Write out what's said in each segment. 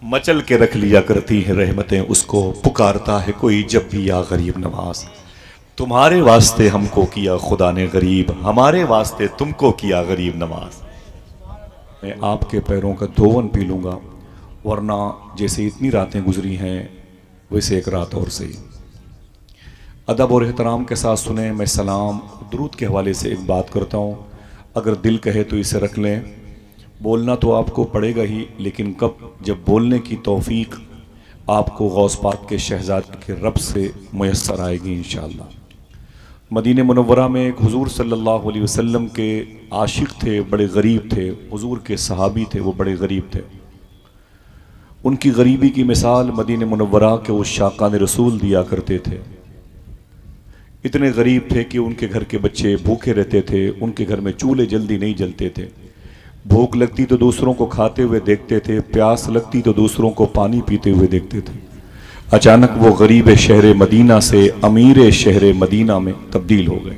مچل کے رکھ لیا کرتی ہیں رحمتیں اس کو، پکارتا ہے کوئی جب بھی یا غریب نواز۔ تمہارے واسطے ہم کو کیا خدا نے غریب، ہمارے واسطے تم کو کیا غریب نواز۔ میں آپ کے پیروں کا دھون پی لوں گا، ورنہ جیسے اتنی راتیں گزری ہیں ویسے ایک رات اور صحیح۔ ادب اور احترام کے ساتھ سنیں، میں سلام درود کے حوالے سے ایک بات کرتا ہوں، اگر دل کہے تو اسے رکھ لیں۔ بولنا تو آپ کو پڑے گا ہی، لیکن کب جب بولنے کی توفیق آپ کو غوث پاک کے شہزاد کے رب سے میسر آئے گی انشاءاللہ۔ مدینہ منورہ میں ایک حضور صلی اللہ علیہ وسلم کے عاشق تھے، بڑے غریب تھے، حضور کے صحابی تھے، وہ بڑے غریب تھے۔ ان کی غریبی کی مثال مدینہ منورہ کے عشاقان رسول دیا کرتے تھے۔ اتنے غریب تھے کہ ان کے گھر کے بچے بھوکے رہتے تھے، ان کے گھر میں چولہے جلدی نہیں جلتے تھے، بھوک لگتی تو دوسروں کو کھاتے ہوئے دیکھتے تھے، پیاس لگتی تو دوسروں کو پانی پیتے ہوئے دیکھتے تھے۔ اچانک وہ غریب شہر مدینہ سے امیر شہر مدینہ میں تبدیل ہو گئے،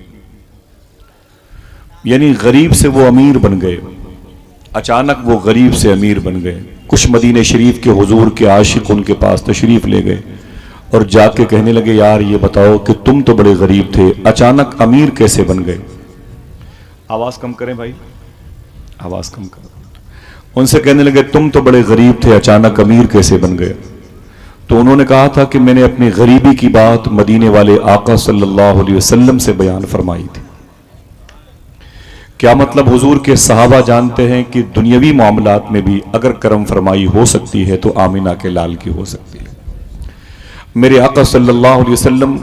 یعنی غریب سے وہ امیر بن گئے۔ اچانک وہ غریب سے امیر بن گئے۔ کچھ مدینہ شریف کے حضور کے عاشق ان کے پاس تشریف لے گئے اور جا کے کہنے لگے، یار یہ بتاؤ کہ تم تو بڑے غریب تھے، اچانک امیر کیسے بن گئے؟ آواز کم کریں بھائی، آواز کم کریں۔ ان سے کہنے لگے تم تو بڑے غریب تھے، اچانک امیر کیسے بن گئے؟ تو انہوں نے کہا تھا کہ میں نے اپنی غریبی کی بات مدینے والے آقا صلی اللہ علیہ وسلم سے بیان فرمائی تھی۔ کیا مطلب؟ حضور کے صحابہ جانتے ہیں کہ دنیاوی معاملات میں بھی اگر کرم فرمائی ہو سکتی ہے تو آمینہ کے لال کی ہو سکتی ہے۔ میرے آقا صلی اللہ علیہ وسلم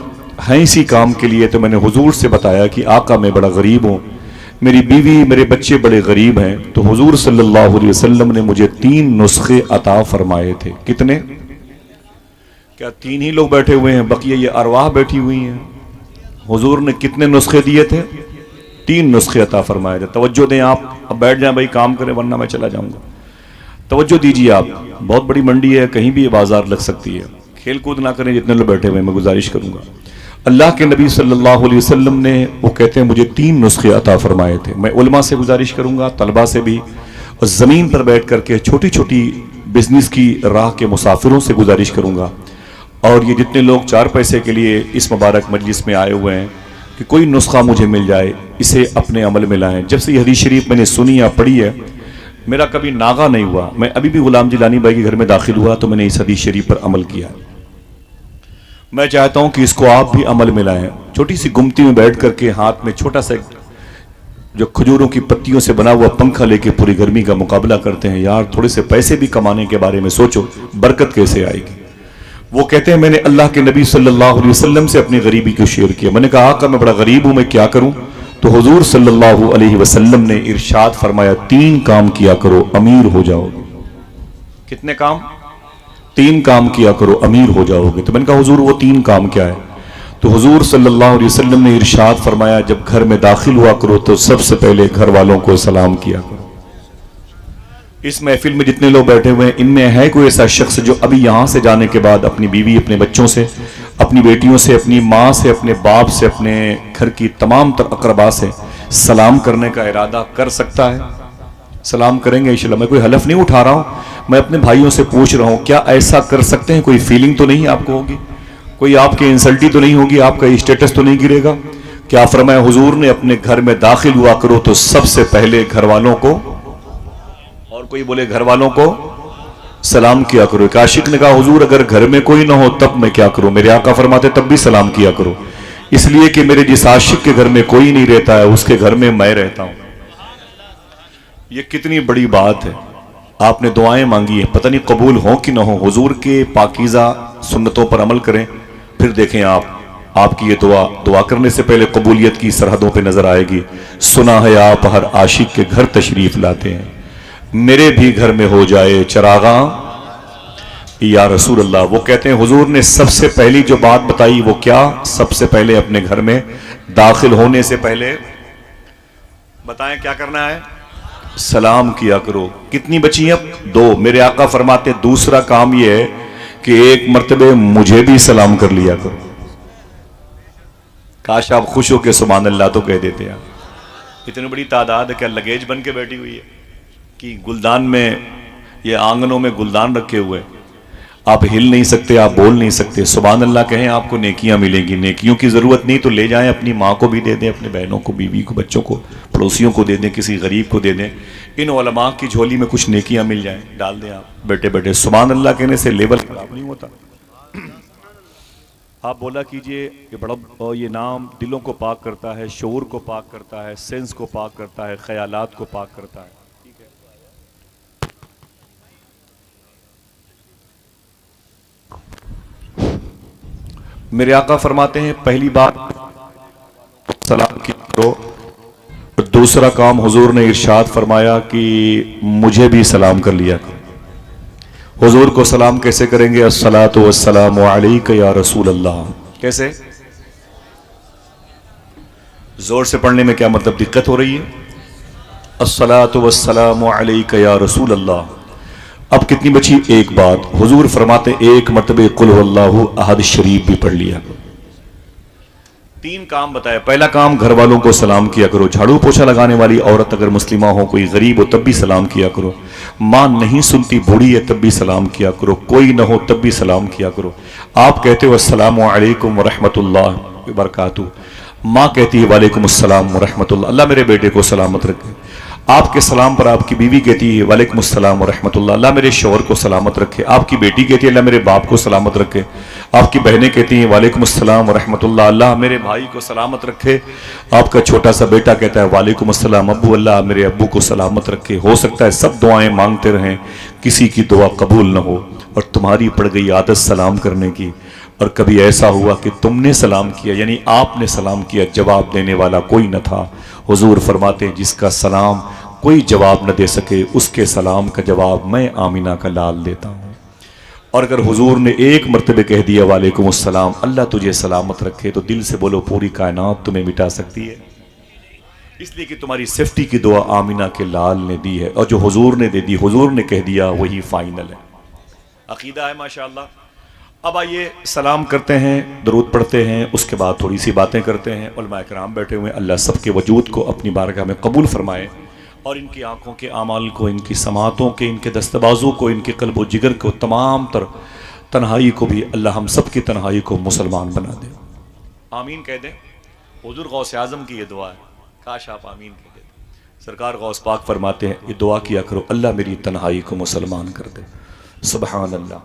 ہیں اسی کام کے لیے، تو میں نے حضور سے بتایا کہ آقا میں بڑا غریب ہوں، میری بیوی میرے بچے بڑے غریب ہیں، تو حضور صلی اللہ علیہ وسلم نے مجھے 3 نسخے عطا فرمائے تھے۔ کتنے؟ کیا 3 ہی لوگ بیٹھے ہوئے ہیں، بقیہ یہ ارواح بیٹھی ہوئی ہیں؟ حضور نے کتنے نسخے دیے تھے؟ 3 نسخے عطا فرمائے تھے۔ توجہ دیں آپ، اب بیٹھ جائیں بھائی، کام کریں ورنہ میں چلا جاؤں گا۔ توجہ دیجیے آپ، بہت بڑی منڈی ہے، کہیں بھی یہ بازار لگ سکتی ہے، کھیل کود نہ کریں جتنے لوگ بیٹھے ہوئے، میں گزارش کروں گا۔ اللہ کے نبی صلی اللہ علیہ وسلم نے، وہ کہتے ہیں مجھے 3 نسخے عطا فرمائے تھے۔ میں علماء سے گزارش کروں گا، طلباء سے بھی، اور زمین پر بیٹھ کر کے چھوٹی چھوٹی بزنس کی راہ کے مسافروں سے گزارش کروں گا، اور یہ جتنے لوگ 4 پیسے کے لیے اس مبارک مجلس میں آئے ہوئے ہیں کہ کوئی نسخہ مجھے مل جائے، اسے اپنے عمل میں لائیں۔ جب سے یہ حدیث شریف میں نے سنی یا پڑھی ہے، میرا کبھی ناغہ نہیں ہوا۔ میں ابھی بھی غلام جیلانی بھائی کے گھر میں داخل ہوا تو میں نے اس حدیث شریف پر عمل کیا۔ میں چاہتا ہوں کہ اس کو آپ بھی عمل میں لائیں۔ چھوٹی سی گمتی میں بیٹھ کر کے ہاتھ میں چھوٹا سا جو کھجوروں کی پتیوں سے بنا ہوا پنکھا لے کے پوری گرمی کا مقابلہ کرتے ہیں، یار تھوڑے سے پیسے بھی کمانے کے بارے میں سوچو، برکت کیسے آئے گی۔ وہ کہتے ہیں میں نے اللہ کے نبی صلی اللہ علیہ وسلم سے اپنی غریبی کو شیئر کیا۔ میں نے کہا آقا میں بڑا غریب ہوں، میں کیا کروں؟ تو حضور صلی اللہ علیہ وسلم نے ارشاد فرمایا 3 کام کیا کرو، امیر ہو جاؤ گے۔ کتنے کام؟ 3 کام کیا کرو، امیر ہو جاؤ گے۔ تو میں نے کہا حضور وہ 3 کام کیا ہے؟ تو حضور صلی اللہ علیہ وسلم نے ارشاد فرمایا جب گھر میں داخل ہوا کرو تو سب سے پہلے گھر والوں کو سلام کیا کرو۔ اس محفل میں جتنے لوگ بیٹھے ہوئے ہیں، ان میں ہے کوئی ایسا شخص جو ابھی یہاں سے جانے کے بعد اپنی بیوی، اپنے بچوں سے، اپنی بیٹیوں سے، اپنی ماں سے، اپنے باپ سے، اپنے گھر کی تمام تر اقربا سے سلام کرنے کا ارادہ کر سکتا ہے؟ سلام کریں گے انشاءاللہ۔ میں کوئی حلف نہیں اٹھا رہا ہوں، میں اپنے بھائیوں سے پوچھ رہا ہوں کیا ایسا کر سکتے ہیں؟ کوئی فیلنگ تو نہیں آپ کو ہوگی؟ کوئی آپ کے انسلٹی تو نہیں ہوگی؟ آپ کا اسٹیٹس تو نہیں گرے گا؟ کیا فرمایا حضور نے اپنے گھر میں داخل ہوا کرو تو سب سے پہلے گھر والوں کو، اور کوئی بولے گھر والوں کو سلام کیا کرو۔ ایک عاشق نے کہا حضور اگر گھر میں کوئی نہ ہو تب میں کیا کروں؟ میرے آقا فرماتے تب بھی سلام کیا کرو، اس لیے کہ میرے جس عاشق کے گھر میں کوئی نہیں رہتا ہے اس کے گھر میں میں رہتا ہوں۔ یہ کتنی بڑی بات ہے۔ آپ نے دعائیں مانگی ہیں، پتہ نہیں قبول ہوں کہ نہ ہوں۔ حضور کے پاکیزہ سنتوں پر عمل کریں، پھر دیکھیں آپ کی یہ دعا کرنے سے پہلے قبولیت کی سرحدوں پہ نظر آئے گی۔ سنا ہے آپ ہر عاشق کے گھر تشریف لاتے ہیں، میرے بھی گھر میں ہو جائے چراغاں یا رسول اللہ۔ وہ کہتے ہیں حضور نے سب سے پہلی جو بات بتائی وہ کیا؟ سب سے پہلے اپنے گھر میں داخل ہونے سے پہلے بتائیں کیا کرنا ہے؟ سلام کیا کرو۔ کتنی بچی اب؟ 2۔ میرے آقا فرماتے دوسرا کام یہ ہے کہ ایک مرتبہ مجھے بھی سلام کر لیا کرو۔ کاش آپ خوش ہو کے سبحان اللہ تو کہہ دیتے ہیں۔ اتنی بڑی تعداد ہے، کیا لگیج بن کے بیٹھی ہوئی ہے کہ گلدان میں یہ آنگنوں میں گلدان رکھے ہوئے، آپ ہل نہیں سکتے، آپ بول نہیں سکتے، سبحان اللہ کہیں آپ کو نیکیاں ملیں گی۔ نیکیوں کی ضرورت نہیں تو لے جائیں، اپنی ماں کو بھی دے دیں، اپنے بہنوں کو، بیوی کو، بچوں کو، پڑوسیوں کو دے دیں، کسی غریب کو دے دیں، ان علماء کی جھولی میں کچھ نیکیاں مل جائیں، ڈال دیں آپ بیٹھے بیٹھے۔ سبحان اللہ کہنے سے لیول خراب نہیں ہوتا۔ آپ بولا کیجئے کہ بڑا یہ نام دلوں کو پاک کرتا ہے، شعور کو پاک کرتا ہے، سینس کو پاک کرتا ہے، خیالات کو پاک کرتا ہے۔ میرے آقا فرماتے ہیں پہلی بات سلام کی کرو، دوسرا کام حضور نے ارشاد فرمایا کہ مجھے بھی سلام کر لیا کرو۔ حضور کو سلام کیسے کریں گے؟ الصلاۃ والسلام علیک یا رسول اللہ۔ کیسے؟ زور سے پڑھنے میں کیا مطلب دقت ہو رہی ہے؟ الصلاۃ والسلام علیک یا رسول اللہ۔ اب کتنی بچی؟ ایک بات، حضور فرماتے ایک مرتبہ قل هو اللہ احد شریف بھی پڑھ لیا کرو۔ تین کام بتایا۔ پہلا کام گھر والوں کو سلام کیا کرو، جھاڑو پوچھا لگانے والی عورت اگر مسلمہ ہو، کوئی غریب ہو تب بھی سلام کیا کرو، ماں نہیں سنتی بوڑھی ہے تب بھی سلام کیا کرو، کوئی نہ ہو تب بھی سلام کیا کرو۔ آپ کہتے ہو السلام علیکم ورحمۃ اللہ وبرکاتہ، ماں کہتی ہے وعلیکم السلام ورحمۃ اللہ، اللہ میرے بیٹے کو سلامت رکھے۔ آپ کے سلام پر آپ کی بیوی کہتی ہے وعلیکم السلام ورحمۃ اللہ، اللہ میرے شوہر کو سلامت رکھے۔ آپ کی بیٹی کہتی ہے اللہ میرے باپ کو سلامت رکھے۔ آپ کی بہنیں کہتی ہیں وعلیکم السلام ورحمۃ اللہ، اللہ میرے بھائی کو سلامت رکھے۔ آپ کا چھوٹا سا بیٹا کہتا ہے وعلیکم السلام ابو، اللہ میرے ابو کو سلامت رکھے۔ ہو سکتا ہے سب دعائیں مانگتے رہیں، کسی کی دعا قبول نہ ہو، اور تمہاری پڑ گئی عادت سلام کرنے کی، اور کبھی ایسا ہوا کہ تم نے سلام کیا، یعنی آپ نے سلام کیا، جواب دینے والا کوئی نہ تھا۔ حضور فرماتے ہیں جس کا سلام کوئی جواب نہ دے سکے، اس کے سلام کا جواب میں آمینہ کا لال دیتا ہوں۔ اور اگر حضور نے ایک مرتبہ کہہ دیا وعلیکم السلام، اللہ تجھے سلامت رکھے، تو دل سے بولو پوری کائنات تمہیں مٹا سکتی ہے، اس لیے کہ تمہاری سیفٹی کی دعا آمینہ کے لال نے دی ہے، اور جو حضور نے دے دی، حضور نے کہہ دیا، وہی فائنل ہے۔ عقیدہ ہے ماشاءاللہ۔ اب آئیے سلام کرتے ہیں، درود پڑھتے ہیں، اس کے بعد تھوڑی سی باتیں کرتے ہیں۔ علماء کرام بیٹھے ہوئے، اللہ سب کے وجود کو اپنی بارگاہ میں قبول فرمائے، اور ان کی آنکھوں کے اعمال کو، ان کی سماعتوں کے، ان کے دستبازوں کو، ان کے قلب و جگر کو، تمام تر تنہائی کو بھی اللہ ہم سب کی تنہائی کو مسلمان بنا دے۔ آمین کہہ دیں۔ حضور غوث اعظم کی یہ دعا ہے، کاش آپ آمین کہہ دیں۔ سرکار غوث پاک فرماتے ہیں یہ دعا کیا کرو، اللہ میری تنہائی کو مسلمان کر دے۔ سبحان اللہ۔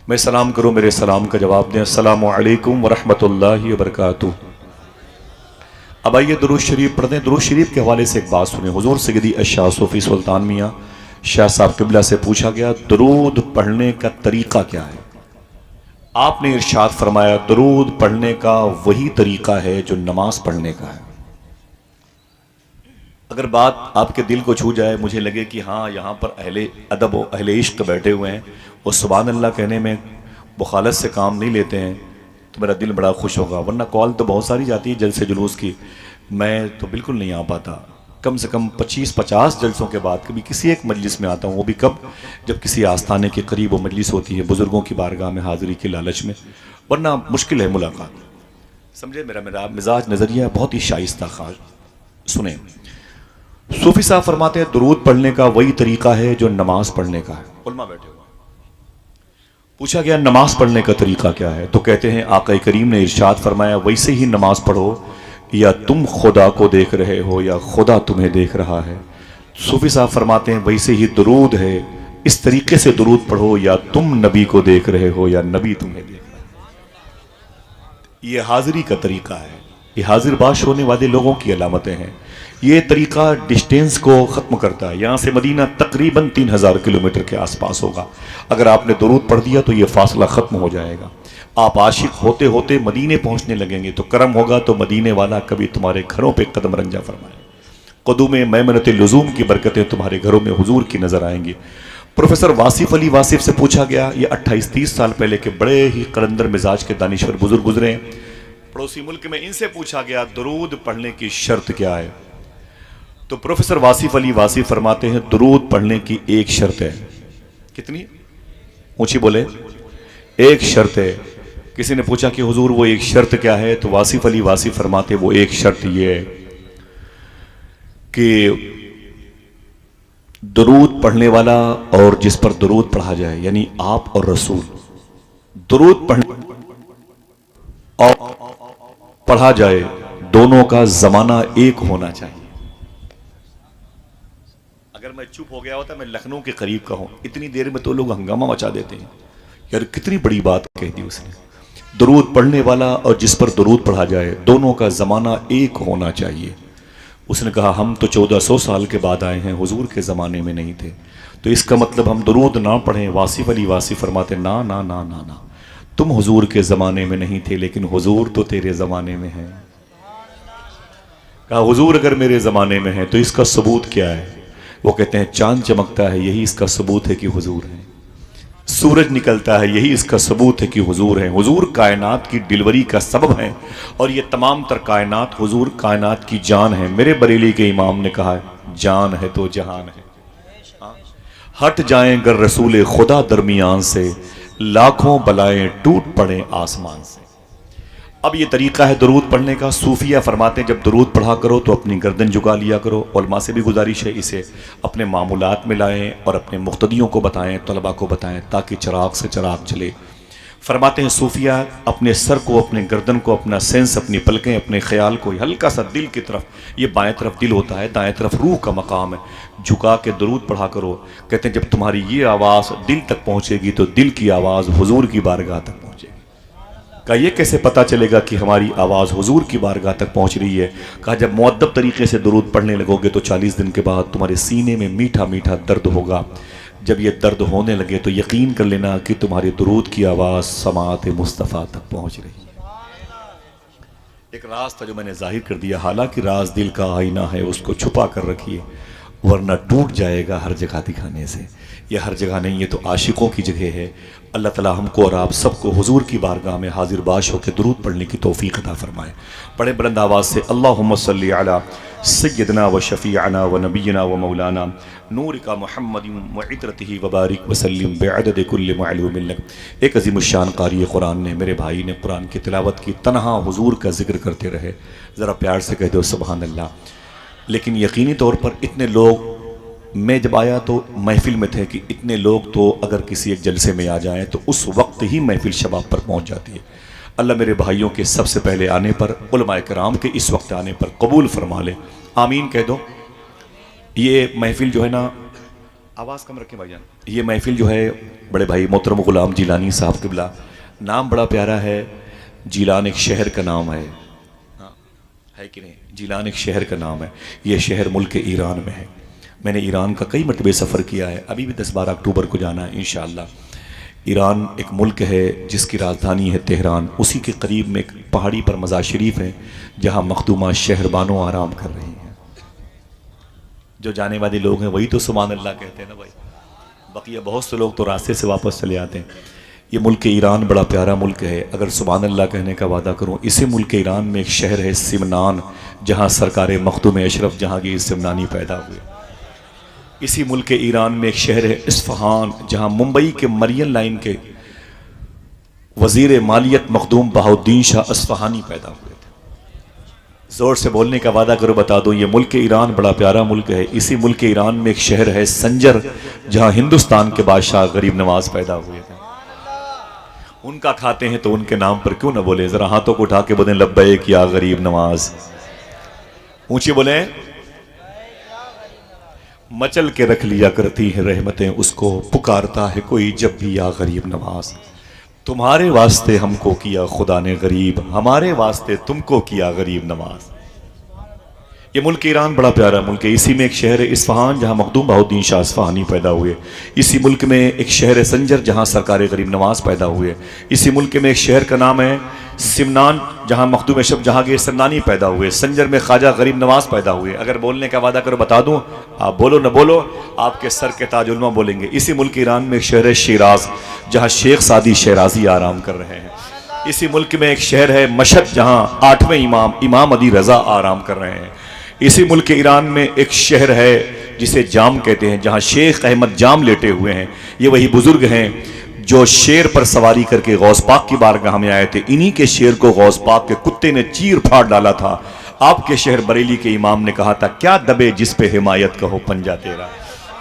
میں سلام کروں، میرے سلام کا جواب دیں، السلام علیکم ورحمۃ اللہ وبرکاتہ۔ اب آئیے درود شریف پڑھ دیں۔ درود شریف کے حوالے سے ایک بات سنیں۔ حضور سیدی الشاہ صوفی سلطان میاں شاہ صاحب قبلہ سے پوچھا گیا درود پڑھنے کا طریقہ کیا ہے؟ آپ نے ارشاد فرمایا درود پڑھنے کا وہی طریقہ ہے جو نماز پڑھنے کا ہے۔ اگر بات آپ کے دل کو چھو جائے، مجھے لگے کہ ہاں یہاں پر اہل ادب و اہل عشق بیٹھے ہوئے ہیں، وہ سبحان اللہ کہنے میں بخالت سے کام نہیں لیتے ہیں، تو میرا دل بڑا خوش ہوگا۔ ورنہ کال تو بہت ساری جاتی ہے جلسے جلوس کی، میں تو بالکل نہیں آ پاتا۔ کم سے کم 25-50 جلسوں کے بعد کبھی کسی ایک مجلس میں آتا ہوں، وہ بھی کب؟ جب کسی آستانے کے قریب وہ مجلس ہوتی ہے، بزرگوں کی بارگاہ میں حاضری کے لالچ میں، ورنہ مشکل ہے ملاقات۔ سمجھے؟ میرا مزاج نظریہ بہت ہی شائستہ خاص۔ سنیں، صوفی صاحب فرماتے ہیں درود پڑھنے کا وہی طریقہ ہے جو نماز پڑھنے کا ہے۔ علماء بیٹھے ہوئے، پوچھا گیا نماز پڑھنے کا طریقہ کیا ہے؟ تو کہتے ہیں آقا کریم نے ارشاد فرمایا ویسے ہی نماز پڑھو، یا تم خدا کو دیکھ رہے ہو یا خدا تمہیں دیکھ رہا ہے۔ صوفی صاحب فرماتے ہیں ویسے ہی درود ہے، اس طریقے سے درود پڑھو یا تم نبی کو دیکھ رہے ہو یا نبی تمہیں دیکھ رہا ہے۔ یہ حاضری کا طریقہ ہے، یہ حاضر باش ہونے والے لوگوں کی علامتیں ہیں۔ یہ طریقہ ڈسٹینس کو ختم کرتا ہے۔ یہاں سے مدینہ تقریباً 3000 کلومیٹر کے آس پاس ہوگا۔ اگر آپ نے درود پڑھ دیا تو یہ فاصلہ ختم ہو جائے گا۔ آپ عاشق ہوتے ہوتے مدینے پہنچنے لگیں گے تو کرم ہوگا تو مدینے والا کبھی تمہارے گھروں پہ قدم رنجا فرمائے۔ قدوم میمنۃ اللزوم کی برکتیں تمہارے گھروں میں حضور کی نظر آئیں گی۔ پروفیسر واصف علی واصف سے پوچھا گیا، یہ 28-30 سال پہلے کے بڑے ہی قلندر مزاج کے دانشور بزرگ گزرے ہیں پڑوسی ملک میں، ان سے پوچھا گیا درود پڑھنے کی شرط کیا ہے؟ تو پروفیسر واصف علی واصف فرماتے ہیں درود پڑھنے کی ایک شرط ہے۔ کتنی؟ اونچی بولے، ایک شرط ہے۔ کسی نے پوچھا کہ حضور وہ ایک شرط کیا ہے؟ تو واصف علی واصف فرماتے وہ ایک شرط یہ ہے کہ درود پڑھنے والا اور جس پر درود پڑھا جائے، یعنی آپ اور رسول، درود پڑھنے اور پڑھا جائے، دونوں کا زمانہ ایک ہونا چاہیے۔ اگر میں چپ ہو گیا ہوتا میں لکھنؤ کے قریب کا ہوں، اتنی دیر میں تو لوگ ہنگامہ مچا دیتے ہیں، یار کتنی بڑی بات کہہ دی اس نے۔ درود پڑھنے والا اور جس پر درود پڑھا جائے، دونوں کا زمانہ ایک ہونا چاہیے۔ اس نے کہا ہم تو 1400 سال کے بعد آئے ہیں، حضور کے زمانے میں نہیں تھے، تو اس کا مطلب ہم درود نہ پڑھیں۔ واصف علی واصف فرماتے نا نا نا نا نا، تم حضور کے زمانے میں نہیں تھے لیکن حضور تو تیرے زمانے میں ہیں۔ کہا حضور اگر میرے زمانے میں ہیں تو اس کا ثبوت کیا ہے؟ وہ کہتے ہیں چاند چمکتا ہے، یہی اس کا ثبوت ہے کہ حضور ہیں۔ سورج نکلتا ہے، یہی اس کا ثبوت ہے کہ حضور ہیں۔ حضور کائنات کی ڈلیوری کا سبب ہیں، اور یہ تمام تر کائنات حضور کائنات کی جان ہے۔ میرے بریلی کے امام نے کہا ہے جان ہے تو جہان ہے۔ ہٹ جائیں گر رسول خدا درمیان سے، لاکھوں بلائیں ٹوٹ پڑیں آسمان سے۔ اب یہ طریقہ ہے درود پڑھنے کا۔ صوفیہ فرماتے ہیں جب درود پڑھا کرو تو اپنی گردن جھکا لیا کرو۔ علماء سے بھی گزارش ہے اسے اپنے معمولات میں لائیں اور اپنے مقتدیوں کو بتائیں، طلباء کو بتائیں، تاکہ چراغ سے چراغ جلے۔ فرماتے ہیں صوفیہ اپنے سر کو، اپنے گردن کو، اپنا سینس، اپنی پلکیں، اپنے خیال کو ہلکا سا دل کی طرف، یہ بائیں طرف دل ہوتا ہے، دائیں طرف روح کا مقام ہے، جھکا کے درود پڑھا کرو۔ کہتے ہیں جب تمہاری یہ آواز دل تک پہنچے گی تو دل کی آواز حضور کی بارگاہ تک پہنچے گی۔ کہا یہ کیسے پتا چلے گا کہ ہماری آواز حضور کی بارگاہ تک پہنچ رہی ہے؟ کہا جب مؤدب طریقے سے درود پڑھنے لگو گے تو 40 دن کے بعد تمہارے سینے میں میٹھا میٹھا درد ہوگا۔ جب یہ درد ہونے لگے تو یقین کر لینا کہ تمہاری درود کی آواز سماعت مصطفیٰ تک پہنچ رہی ہے۔ ایک راز تھا جو میں نے ظاہر کر دیا، حالانکہ راز دل کا آئینہ ہے، اس کو چھپا کر رکھیے ورنہ ٹوٹ جائے گا ہر جگہ دکھانے سے۔ یہ ہر جگہ نہیں، یہ تو عاشقوں کی جگہ ہے۔ اللہ تعالی ہم کو اور آپ سب کو حضور کی بارگاہ میں حاضر باش ہو کے درود پڑھنے کی توفیق عطا فرمائے۔ بڑے بلند آواز سے اللہم صلی علی سیدنا و شفیعنا و نبینا و مولانا نور کا محمد و عطرتہ وبارک وسلم بعدد کل معلوم لک۔ ایک عظیم الشان قاری قرآن نے، میرے بھائی نے قرآن کی تلاوت کی، تنہا حضور کا ذکر کرتے رہے، ذرا پیار سے کہہ دو سبحان اللہ۔ لیکن یقینی طور پر اتنے لوگ، میں جب آیا تو محفل میں تھے کہ اتنے لوگ تو اگر کسی ایک جلسے میں آ جائیں تو اس وقت ہی محفل شباب پر پہنچ جاتی ہے۔ اللہ میرے بھائیوں کے سب سے پہلے آنے پر، علماء کرام کے اس وقت آنے پر قبول فرما لے، آمین کہہ دو۔ یہ محفل جو ہے نا، آواز کم رکھیں بھائی جان، یہ محفل جو ہے بڑے بھائی محترم غلام جیلانی صاحب قبلہ، نام بڑا پیارا ہے، جیلان ایک شہر کا نام ہے، ہے کہ نہیں؟ جیلان ایک شہر کا نام ہے، یہ شہر ملک ایران میں ہے۔ میں نے ایران کا کئی مرتبہ سفر کیا ہے، ابھی بھی 10-12 اکتوبر کو جانا ہے انشاءاللہ۔ ایران ایک ملک ہے جس کی راجدھانی ہے تہران، اسی کے قریب میں ایک پہاڑی پر مزار شریف ہے جہاں مخدومہ شہر بانو آرام کر رہی ہیں۔ جو جانے والے لوگ ہیں وہی تو سبحان اللہ کہتے ہیں نا بھائی، بقیہ بہت سے لوگ تو راستے سے واپس چلے آتے ہیں۔ یہ ملک ایران بڑا پیارا ملک ہے، اگر سبحان اللہ کہنے کا وعدہ کروں، اسی ملک ایران میں ایک شہر ہے سمنان، جہاں سرکار مخدوم اشرف جہانگیر سمنانی پیدا ہوئے۔ اسی ملک ایران میں ایک شہر ہے اصفہان، جہاں ممبئی کے مرین لائن کے وزیر مالیت مخدوم بہاؤالدین شاہ اصفہانی پیدا ہوئے تھے۔ زور سے بولنے کا وعدہ کرو بتا دو، یہ ملک ایران بڑا پیارا ملک ہے۔ اسی ملک ایران میں ایک شہر ہے سنجر، جہاں ہندوستان کے بادشاہ غریب نواز پیدا ہوئے تھے۔ ان کا کھاتے ہیں تو ان کے نام پر کیوں نہ بولے، ذرا ہاتھوں کو اٹھا کے بولیں لبیک یا غریب نواز، اونچی بولیں۔ مچل کے رکھ لیا کرتی ہیں رحمتیں اس کو، پکارتا ہے کوئی جب بھی یا غریب نواز۔ تمہارے واسطے ہم کو کیا خدا نے غریب، ہمارے واسطے تم کو کیا غریب نواز۔ یہ ملک ایران بڑا پیارا ملک ہے۔ اسی میں ایک شہر ہے اصفہان، جہاں مخدوم بہاؤالدین شاہ اصفہانی پیدا ہوئے۔ اسی ملک میں ایک شہر ہے سنجر، جہاں سرکار غریب نواز پیدا ہوئے۔ اسی ملک میں ایک شہر کا نام ہے سمنان، جہاں مخدوم اشرف جہانگیر سمنانی پیدا ہوئے۔ سنجر میں خواجہ غریب نواز پیدا ہوئے۔ اگر بولنے کا وعدہ کرو بتا دوں، آپ بولو نہ بولو، آپ کے سر کے تاج علماء بولیں گے۔ اسی ملک ایران میں ایک شہر ہے شیراز، جہاں شیخ سعدی شیرازی آرام کر رہے ہیں۔ اسی ملک میں ایک شہر ہے مشہد، جہاں 8ویں امام علی رضا آرام کر رہے ہیں۔ اسی ملک ایران میں ایک شہر ہے جسے جام کہتے ہیں، جہاں شیخ احمد جام لیٹے ہوئے ہیں۔ یہ وہی بزرگ ہیں جو شیر پر سواری کر کے غوث پاک کی بارگاہ میں آئے تھے۔ انہی کے شیر کو غوث پاک کے کتے نے چیر پھاڑ ڈالا تھا۔ آپ کے شہر بریلی کے امام نے کہا تھا کیا دبے جس پہ حمایت کا ہو پنجہ تیرا۔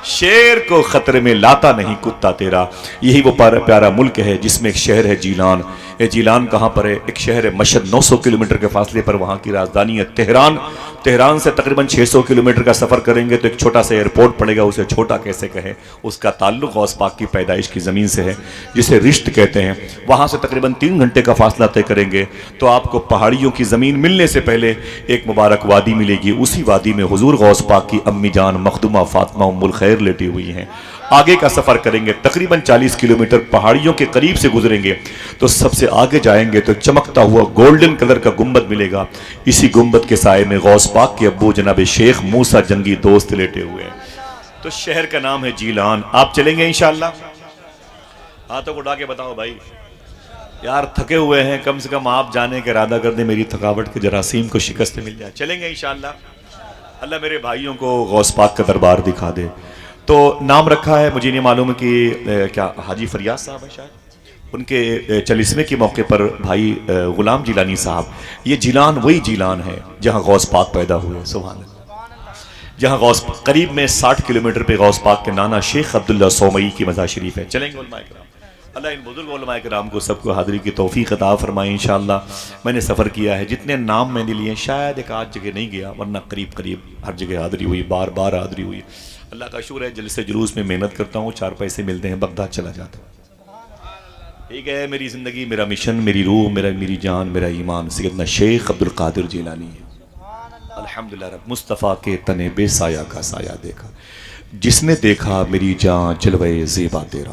شیر کو خطرے میں لاتا نہیں کتا تیرا. یہی وہ پیارا ملک ہے جس میں ایک شہر ہے جیلان. یہ جیلان کہاں پر ہے؟ ایک شہر ہے مشہد، 900 کلومیٹر کے فاصلے پر وہاں کی راجدھانی ہے تہران. تہران سے تقریباً 600 کلومیٹر کا سفر کریں گے تو ایک چھوٹا سا ایئرپورٹ پڑے گا. اسے چھوٹا کیسے کہیں، اس کا تعلق غوث پاک کی پیدائش کی زمین سے ہے جسے رشت کہتے ہیں. وہاں سے تقریباً 3 گھنٹے کا فاصلہ طے کریں گے تو آپ کو پہاڑیوں کی زمین ملنے سے پہلے ایک مبارک وادی ملے گی. اسی وادی میں حضور غوث پاک کی امی جان مخدومہ فاطمہ ام الخیر لیٹی ہوئی ہیں. آگے کا سفر کریں گے تقریباً 40 کلومیٹر پہاڑیوں کے قریب سے گزریں گے تو سب سے آگے جائیں گے تو چمکتا ہوا گولڈن کلر کا گنبد ملے گا. اسی گنبد کے سائے میں غوث پاک کے ابو جناب شیخ موسیٰ جنگی دوست لیٹے ہوئے ہیں. تو شہر کا نام ہے جیلان. آپ چلیں گے انشاءاللہ؟ ہاتھوں کو اٹھا کے بتاؤ بھائی. یار تھکے ہوئے ہیں، کم سے کم آپ جانے کے ارادہ کر دیں، میری تھکاوٹ کے جراثیم کو شکست مل جائے. چلیں گے انشاءاللہ؟ اللہ میرے بھائیوں کو غوث پاک کا دربار دکھا دے. تو نام رکھا ہے، مجھے نہیں معلوم کہ کیا حاجی فریاد صاحب ہے شاید، ان کے 40ویں کے موقع پر بھائی غلام جیلانی صاحب. یہ جیلان وہی جیلان ہے جہاں غوث پاک پیدا ہوئے. سبحان اللہ. جہاں غوث قریب میں 60 کلومیٹر پہ غوث پاک کے نانا شیخ عبداللہ سومئی کی مزار شریف ہے. چلیں گے علماء کرام؟ اللہ ان بزرگ علماء کرام کو سب کو حاضری کی توفیق عطا فرمائے انشاءاللہ. میں نے سفر کیا ہے، جتنے نام میں نے لیے شاید ایک آدھ جگہ نہیں گیا، ورنہ قریب ہر جگہ حاضری ہوئی، بار بار حاضری ہوئی. اللہ کا شکر ہے، جلسے جلوس میں محنت کرتا ہوں، 4 پیسے ملتے ہیں، بغداد چلا جاتا ہوں. ٹھیک ہے، میری زندگی، میرا مشن، میری روح، میری جان، میرا ایمان سیدنا شیخ عبد القادر جیلانی ہے. الحمدللہ رب. مصطفیٰ کے تنے بے سایہ کا سایہ دیکھا، جس نے دیکھا میری جان جلوے زیبا تیرا.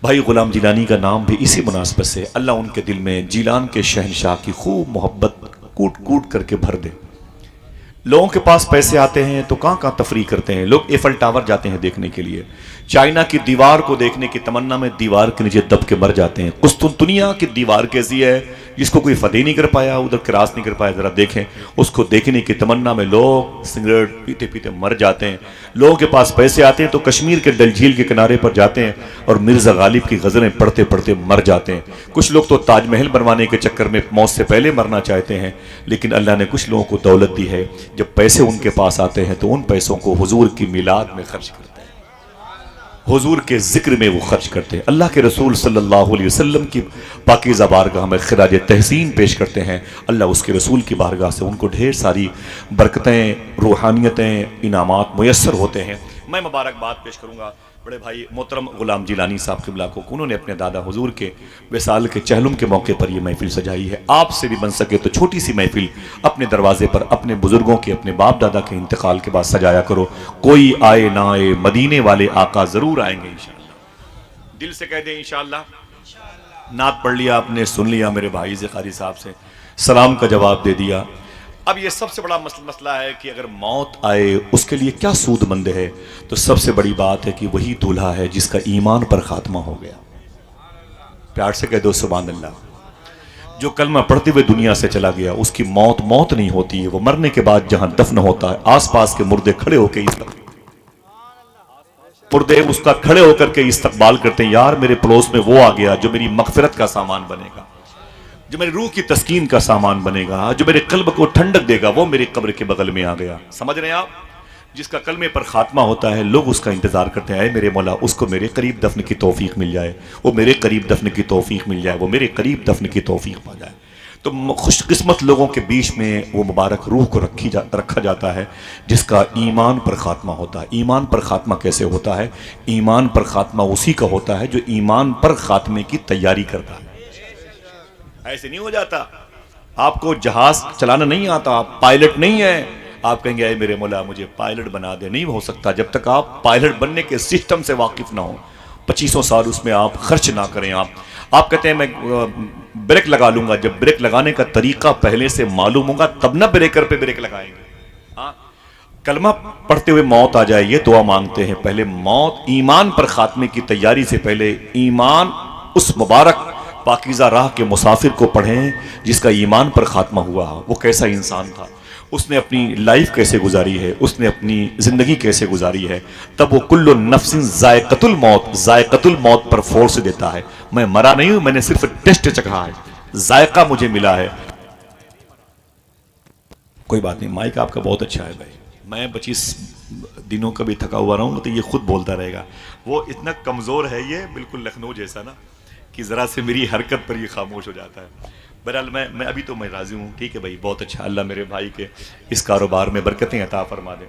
بھائی غلام جیلانی کا نام بھی اسی مناسبت سے اللہ ان کے دل میں جیلان کے شہنشاہ کی خوب محبت کوٹ کوٹ کر کے بھر دے. لوگوں کے پاس پیسے آتے ہیں تو کہاں تفریح کرتے ہیں لوگ. ایفل ٹاور جاتے ہیں دیکھنے کے لیے، چائنا کی دیوار کو دیکھنے کی تمنا میں دیوار کے نیچے دب کے مر جاتے ہیں. قسطنطنیہ کی دیوار کیسی ہے جس کو کوئی فتح نہیں کر پایا، ادھر کراس نہیں کر پایا، ذرا دیکھیں. اس کو دیکھنے کی تمنا میں لوگ سگریٹ پیتے پیتے مر جاتے ہیں. لوگوں کے پاس پیسے آتے ہیں تو کشمیر کے ڈل جھیل کے کنارے پر جاتے ہیں اور مرزا غالب کی غزلیں پڑھتے پڑھتے مر جاتے ہیں. کچھ لوگ تو تاج محل بنوانے کے چکر میں موت سے پہلے مرنا چاہتے ہیں. لیکن اللہ نے کچھ لوگوں کو دولت دی ہے، جب پیسے ان کے پاس آتے ہیں تو ان پیسوں کو حضور کی میلاد میں خرچ کرتے ہیں، حضور کے ذکر میں وہ خرچ کرتے ہیں. اللہ کے رسول صلی اللہ علیہ وسلم کی پاکیزہ بارگاہ میں خراج تحسین پیش کرتے ہیں. اللہ اس کے رسول کی بارگاہ سے ان کو ڈھیر ساری برکتیں، روحانیتیں، انعامات میسر ہوتے ہیں. میں مبارکباد پیش کروں گا بڑے بھائی محترم غلام جیلانی صاحب قبلہ کو، انہوں نے اپنے دادا حضور کے وصال کے چہلم کے موقع پر یہ محفل سجائی ہے. آپ سے بھی بن سکے تو چھوٹی سی محفل اپنے دروازے پر اپنے بزرگوں کے، اپنے باپ دادا کے انتقال کے بعد سجایا کرو. کوئی آئے نہ آئے، مدینے والے آقا ضرور آئیں گے انشاءاللہ. دل سے کہہ دیں انشاءاللہ. نعت پڑھ لیا آپ نے، سن لیا میرے بھائی زخاری صاحب سے، سلام کا جواب دے دیا. اب یہ سب سے بڑا مسئلہ ہے کہ اگر موت آئے اس کے لیے کیا سود مند ہے. تو سب سے بڑی بات ہے کہ وہی دولہا ہے جس کا ایمان پر خاتمہ ہو گیا. پیار سے کہہ دو سبحان اللہ. جو کلمہ پڑھتے ہوئے دنیا سے چلا گیا اس کی موت نہیں ہوتی ہے. وہ مرنے کے بعد جہاں دفن ہوتا ہے آس پاس کے مردے کھڑے ہو کے اس کا کھڑے ہو کر کے استقبال کرتے ہیں. یار میرے پڑوس میں وہ آ گیا جو میری مغفرت کا سامان بنے گا، جو میری روح کی تسکین کا سامان بنے گا، جو میرے قلب کو ٹھنڈک دے گا، وہ میری قبر کے بغل میں آ گیا. سمجھ رہے ہیں آپ؟ جس کا کلمے پر خاتمہ ہوتا ہے لوگ اس کا انتظار کرتے ہیں، اے میرے مولا اس کو میرے قریب دفن کی توفیق مل جائے، وہ میرے قریب دفن کی توفیق مل جائے، وہ میرے قریب دفن کی توفیق پا جائے. تو خوش قسمت لوگوں کے بیچ میں وہ مبارک روح کو رکھا جاتا ہے جس کا ایمان پر خاتمہ ہوتا ہے. ایمان پر خاتمہ کیسے ہوتا ہے؟ ایمان پر خاتمہ اسی کا ہوتا ہے جو ایمان پر خاتمے کی تیاری کرتا ہے. ایسے نہیں ہو جاتا. آپ کو جہاز چلانا نہیں آتا، آپ پائلٹ نہیں ہیں، آپ کہیں گے اے میرے مولا مجھے پائلٹ بنا دے. نہیں ہو سکتا جب تک آپ پائلٹ بننے کے سسٹم سے واقف نہ ہوں. 2500 سال اس میں آپ خرچ نہ کریں. آپ کہتے ہیں میں بریک لگا لوں گا. جب بریک لگانے کا طریقہ پہلے سے معلوم ہوگا تب نہ بریکر پہ بریک لگائیں گے. کلمہ پڑھتے ہوئے موت آ جائے یہ دعا مانگتے ہیں. پہلے موت ایمان پر خاتمے کی تیاری سے پہلے ایمان اس مبارک پاکیزہ راہ کے مسافر کو پڑھیں جس کا ایمان پر خاتمہ ہوا. وہ کیسا انسان تھا، اس نے اپنی لائف کیسے گزاری ہے، اس نے اپنی زندگی کیسے گزاری ہے. تب وہ کل نفس ذائقۃ الموت پر فورس دیتا ہے. میں مرا نہیں ہوں، میں نے صرف ٹیسٹ چکھا ہے، ذائقہ مجھے ملا ہے. کوئی بات نہیں، مائک آپ کا بہت اچھا ہے بھائی، میں 25 دنوں کا بھی تھکا ہوا رہوں گا تو یہ خود بولتا رہے گا. وہ اتنا کمزور ہے یہ، بالکل لکھنؤ جیسا نا، کہ ذرا سے میری حرکت پر یہ خاموش ہو جاتا ہے. بہرحال میں ابھی تو میں راضی ہوں. ٹھیک ہے بھائی، بہت اچھا. اللہ میرے بھائی کے اس کاروبار میں برکتیں عطا فرما دے،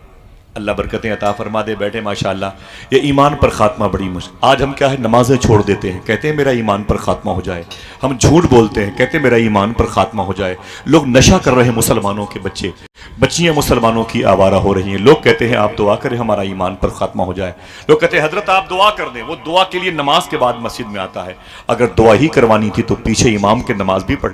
اللہ برکتیں عطا فرما دے. بیٹھے ماشاءاللہ. یہ ایمان پر خاتمہ بڑی مشکل. آج ہم کیا ہے، نمازیں چھوڑ دیتے ہیں، کہتے ہیں میرا ایمان پر خاتمہ ہو جائے. ہم جھوٹ بولتے ہیں، کہتے ہیں میرا ایمان پر خاتمہ ہو جائے. لوگ نشہ کر رہے ہیں، مسلمانوں کے بچے بچیاں مسلمانوں کی آوارہ ہو رہی ہیں. لوگ کہتے ہیں آپ دعا کریں ہمارا ایمان پر خاتمہ ہو جائے. لوگ کہتے ہیں حضرت آپ دعا کر دیں. وہ دعا کے لیے نماز کے بعد مسجد میں آتا ہے. اگر دعا ہی کروانی تھی تو پیچھے امام کے نماز بھی پڑھ